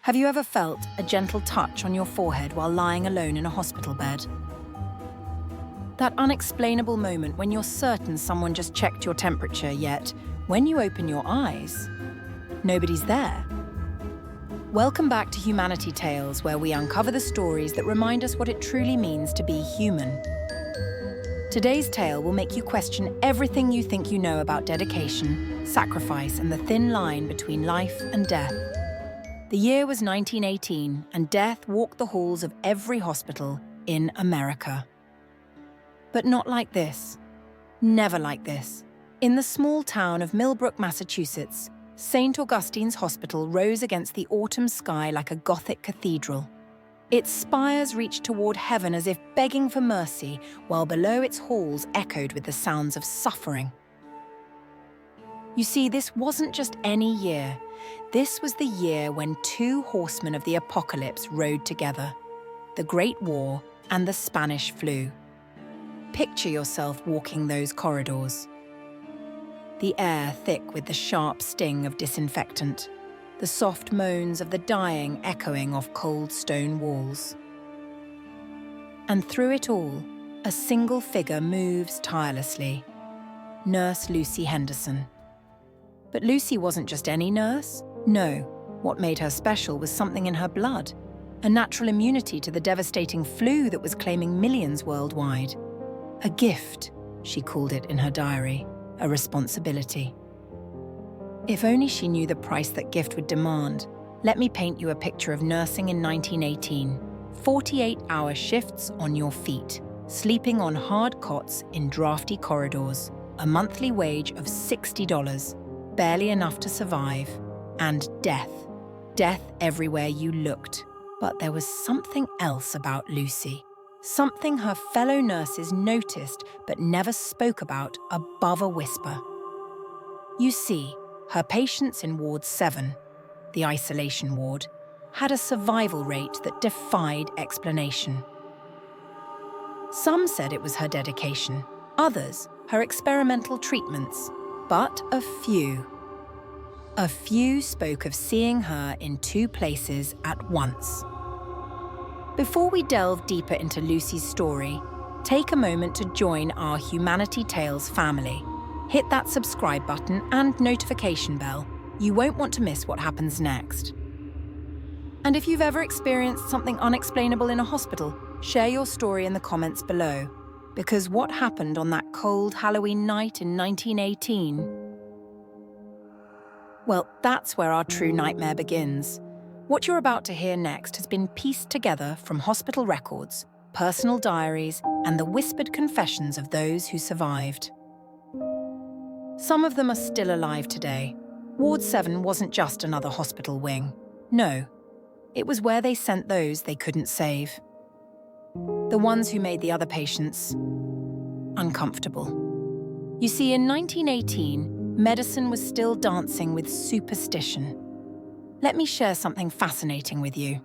Have you ever felt a gentle touch on your forehead while lying alone in a hospital bed? That unexplainable moment when you're certain someone just checked your temperature, yet when you open your eyes, nobody's there. Welcome back to Humanity Tales, where we uncover the stories that remind us what it truly means to be human. Today's tale will make you question everything you think you know about dedication, sacrifice, and the thin line between life and death. The year was 1918, and death walked the halls of every hospital in America. But not like this. Never like this. In the small town of Millbrook, Massachusetts, St. Augustine's Hospital rose against the autumn sky like a Gothic cathedral. Its spires reached toward heaven as if begging for mercy, while below its halls echoed with the sounds of suffering. You see, this wasn't just any year. This was the year when two horsemen of the apocalypse rode together: the Great War and the Spanish flu. Picture yourself walking those corridors. The air thick with the sharp sting of disinfectant, the soft moans of the dying echoing off cold stone walls. And through it all, a single figure moves tirelessly: Nurse Lucy Henderson. But Lucy wasn't just any nurse. No, what made her special was something in her blood, a natural immunity to the devastating flu that was claiming millions worldwide. A gift, she called it in her diary, a responsibility. If only she knew the price that gift would demand. Let me paint you a picture of nursing in 1918. 48-hour shifts on your feet, sleeping on hard cots in drafty corridors, a monthly wage of $60, barely enough to survive, and death. Death everywhere you looked. But there was something else about Lucy. Something her fellow nurses noticed but never spoke about above a whisper. You see, her patients in Ward 7, the isolation ward, had a survival rate that defied explanation. Some said it was her dedication, others her experimental treatments, but a few spoke of seeing her in two places at once. Before we delve deeper into Lucy's story, take a moment to join our Humanity Tales family. Hit that subscribe button and notification bell. You won't want to miss what happens next. And if you've ever experienced something unexplainable in a hospital, share your story in the comments below. Because what happened on that cold Halloween night in 1918? Well, that's where our true nightmare begins. What you're about to hear next has been pieced together from hospital records, personal diaries, and the whispered confessions of those who survived. Some of them are still alive today. Ward 7 wasn't just another hospital wing. No, it was where they sent those they couldn't save. The ones who made the other patients uncomfortable. You see, in 1918, medicine was still dancing with superstition. Let me share something fascinating with you.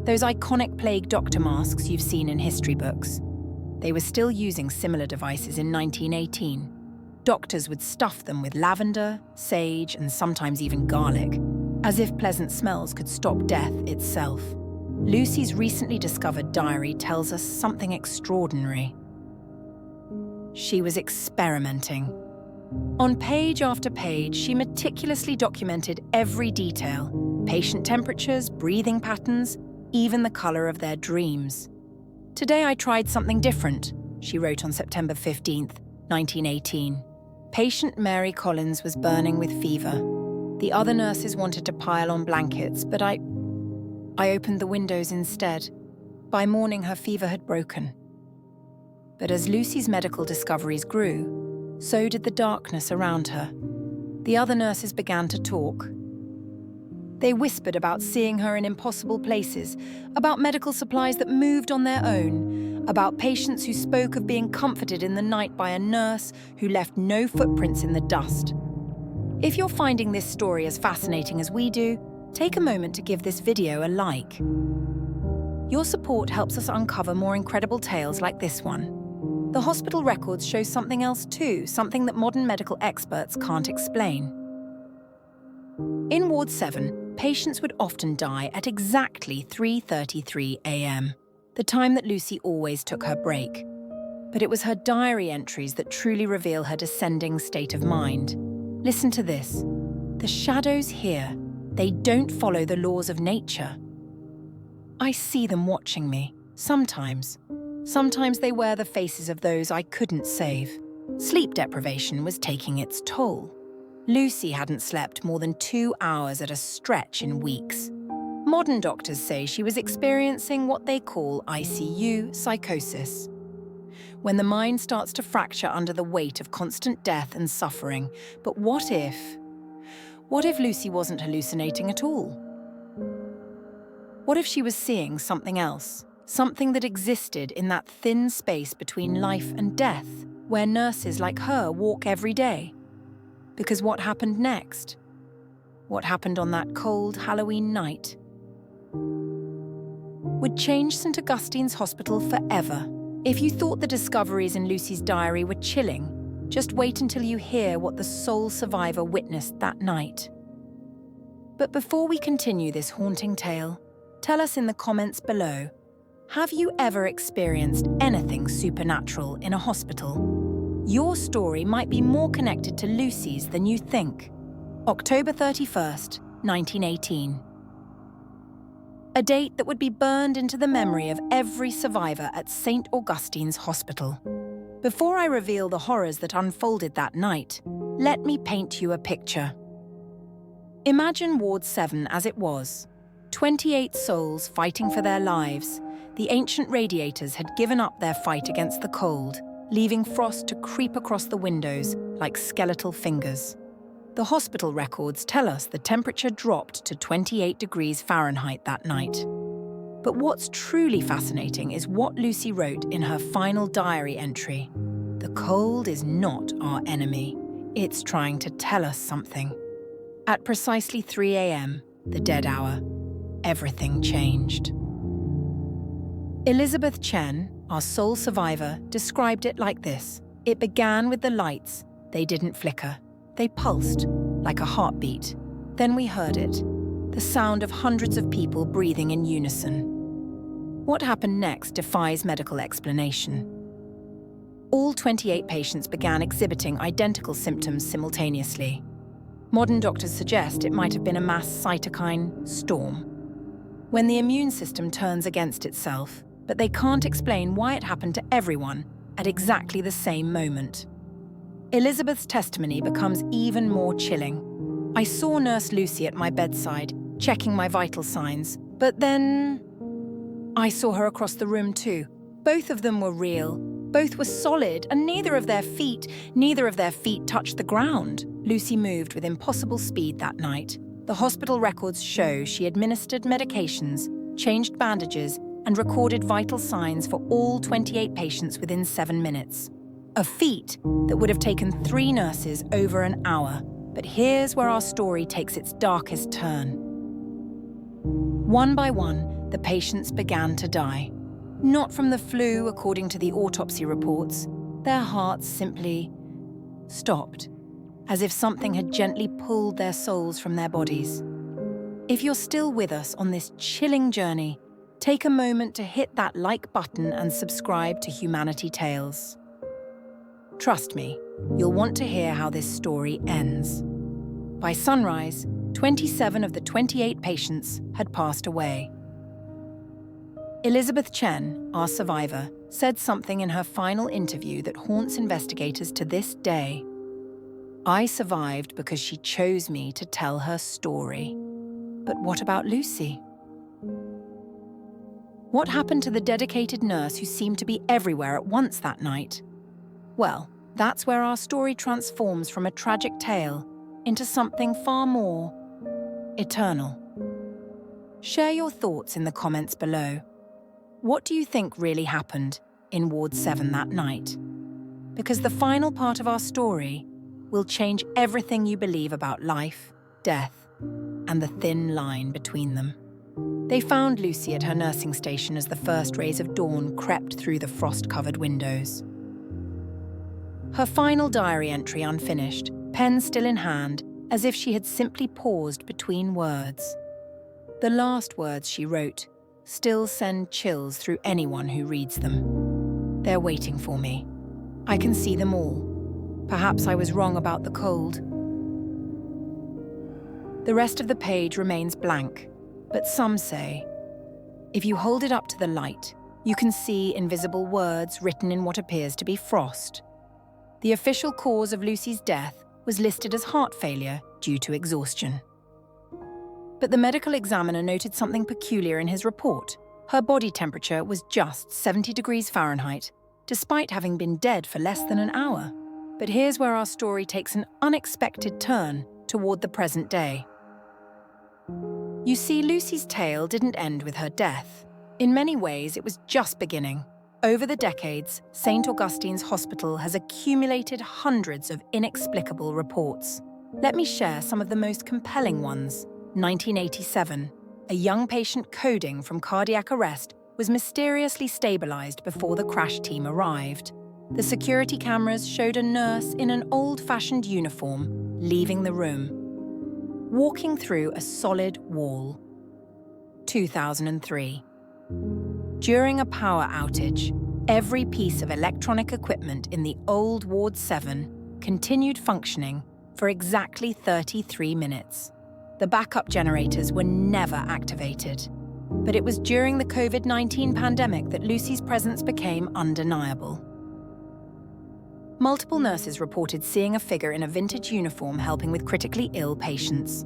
Those iconic plague doctor masks you've seen in history books. They were still using similar devices in 1918. Doctors would stuff them with lavender, sage, and sometimes even garlic, as if pleasant smells could stop death itself. Lucy's recently discovered diary tells us something extraordinary. She was experimenting. On page after page, she meticulously documented every detail: patient temperatures, breathing patterns, even the color of their dreams. "Today I tried something different," she wrote on September 15th, 1918. Patient Mary Collins was burning with fever. The other nurses wanted to pile on blankets, but I opened the windows instead. By morning, her fever had broken. But as Lucy's medical discoveries grew, so did the darkness around her. The other nurses began to talk. They whispered about seeing her in impossible places, about medical supplies that moved on their own, about patients who spoke of being comforted in the night by a nurse who left no footprints in the dust. If you're finding this story as fascinating as we do, take a moment to give this video a like. Your support helps us uncover more incredible tales like this one. The hospital records show something else too, something that modern medical experts can't explain. In Ward 7, patients would often die at exactly 3:33 a.m., the time that Lucy always took her break. But it was her diary entries that truly reveal her descending state of mind. Listen to this. The shadows here, they don't follow the laws of nature. I see them watching me, sometimes. Sometimes they wear the faces of those I couldn't save. Sleep deprivation was taking its toll. Lucy hadn't slept more than 2 hours at a stretch in weeks. Modern doctors say she was experiencing what they call ICU psychosis, when the mind starts to fracture under the weight of constant death and suffering. But what if Lucy wasn't hallucinating at all? What if she was seeing something else? Something that existed in that thin space between life and death, where nurses like her walk every day? Because what happened next? What happened on that cold Halloween night would change St. Augustine's Hospital forever. If you thought the discoveries in Lucy's diary were chilling, just wait until you hear what the sole survivor witnessed that night. But before we continue this haunting tale, tell us in the comments below, have you ever experienced anything supernatural in a hospital? Your story might be more connected to Lucy's than you think. October 31st, 1918. A date that would be burned into the memory of every survivor at St. Augustine's Hospital. Before I reveal the horrors that unfolded that night, let me paint you a picture. Imagine Ward 7 as it was. 28 souls fighting for their lives. The ancient radiators had given up their fight against the cold, leaving frost to creep across the windows like skeletal fingers. The hospital records tell us the temperature dropped to 28 degrees Fahrenheit that night. But what's truly fascinating is what Lucy wrote in her final diary entry. The cold is not our enemy. It's trying to tell us something. At precisely 3 a.m., the dead hour, everything changed. Elizabeth Chen, our sole survivor, described it like this. It began with the lights. They didn't flicker. They pulsed, like a heartbeat. Then we heard it, the sound of hundreds of people breathing in unison. What happened next defies medical explanation. All 28 patients began exhibiting identical symptoms simultaneously. Modern doctors suggest it might have been a mass cytokine storm, when the immune system turns against itself, but they can't explain why it happened to everyone at exactly the same moment. Elizabeth's testimony becomes even more chilling. I saw Nurse Lucy at my bedside, checking my vital signs, but then I saw her across the room too. Both of them were real, both were solid, and neither of their feet touched the ground. Lucy moved with impossible speed that night. The hospital records show she administered medications, changed bandages, and recorded vital signs for all 28 patients within 7 minutes. A feat that would have taken 3 nurses over an hour. But here's where our story takes its darkest turn. One by one, the patients began to die. Not from the flu, according to the autopsy reports. Their hearts simply stopped, as if something had gently pulled their souls from their bodies. If you're still with us on this chilling journey, take a moment to hit that like button and subscribe to Humanity Tales. Trust me, you'll want to hear how this story ends. By sunrise, 27 of the 28 patients had passed away. Elizabeth Chen, our survivor, said something in her final interview that haunts investigators to this day. I survived because she chose me to tell her story. But what about Lucy? What happened to the dedicated nurse who seemed to be everywhere at once that night? Well, that's where our story transforms from a tragic tale into something far more eternal. Share your thoughts in the comments below. What do you think really happened in Ward 7 that night? Because the final part of our story will change everything you believe about life, death, and the thin line between them. They found Lucy at her nursing station as the first rays of dawn crept through the frost-covered windows. Her final diary entry unfinished, pen still in hand, as if she had simply paused between words. The last words she wrote still send chills through anyone who reads them. They're waiting for me. I can see them all. Perhaps I was wrong about the cold. The rest of the page remains blank, but some say, if you hold it up to the light, you can see invisible words written in what appears to be frost. The official cause of Lucy's death was listed as heart failure due to exhaustion. But the medical examiner noted something peculiar in his report. Her body temperature was just 70 degrees Fahrenheit, despite having been dead for less than an hour. But here's where our story takes an unexpected turn toward the present day. You see, Lucy's tale didn't end with her death. In many ways, it was just beginning. Over the decades, St. Augustine's Hospital has accumulated hundreds of inexplicable reports. Let me share some of the most compelling ones. 1987, a young patient coding from cardiac arrest was mysteriously stabilized before the crash team arrived. The security cameras showed a nurse in an old-fashioned uniform leaving the room, walking through a solid wall. 2003. During a power outage, every piece of electronic equipment in the old Ward 7 continued functioning for exactly 33 minutes. The backup generators were never activated. But it was during the COVID-19 pandemic that Lucy's presence became undeniable. Multiple nurses reported seeing a figure in a vintage uniform helping with critically ill patients.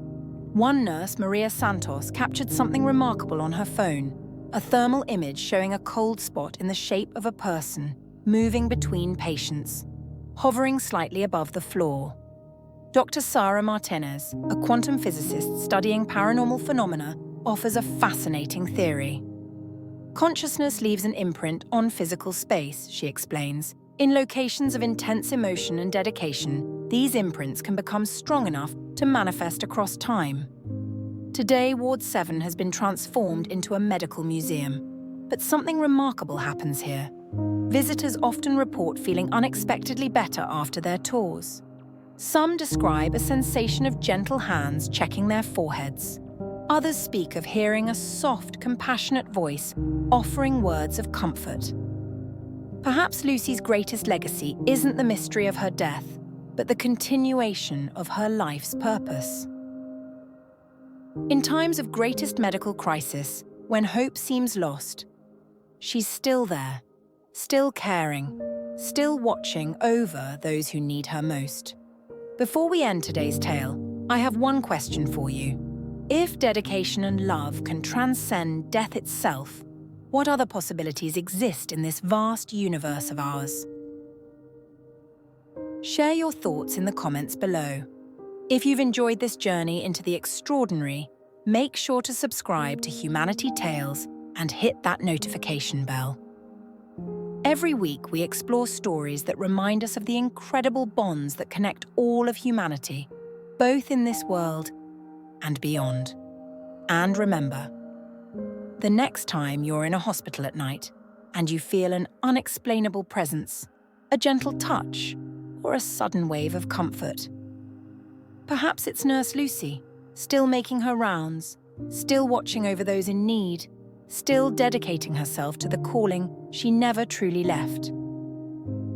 One nurse, Maria Santos, captured something remarkable on her phone, a thermal image showing a cold spot in the shape of a person moving between patients, hovering slightly above the floor. Dr. Sara Martinez, a quantum physicist studying paranormal phenomena, offers a fascinating theory. Consciousness leaves an imprint on physical space, she explains. In locations of intense emotion and dedication, these imprints can become strong enough to manifest across time. Today, Ward 7 has been transformed into a medical museum. But something remarkable happens here. Visitors often report feeling unexpectedly better after their tours. Some describe a sensation of gentle hands checking their foreheads. Others speak of hearing a soft, compassionate voice offering words of comfort. Perhaps Lucy's greatest legacy isn't the mystery of her death, but the continuation of her life's purpose. In times of greatest medical crisis, when hope seems lost, she's still there, still caring, still watching over those who need her most. Before we end today's tale, I have one question for you. If dedication and love can transcend death itself, what other possibilities exist in this vast universe of ours? Share your thoughts in the comments below. If you've enjoyed this journey into the extraordinary, make sure to subscribe to Humanity Tales and hit that notification bell. Every week, we explore stories that remind us of the incredible bonds that connect all of humanity, both in this world and beyond. And remember, the next time you're in a hospital at night and you feel an unexplainable presence, a gentle touch, or a sudden wave of comfort, perhaps it's Nurse Lucy, still making her rounds, still watching over those in need, still dedicating herself to the calling she never truly left.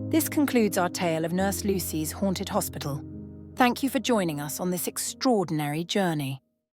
This concludes our tale of Nurse Lucy's haunted hospital. Thank you for joining us on this extraordinary journey.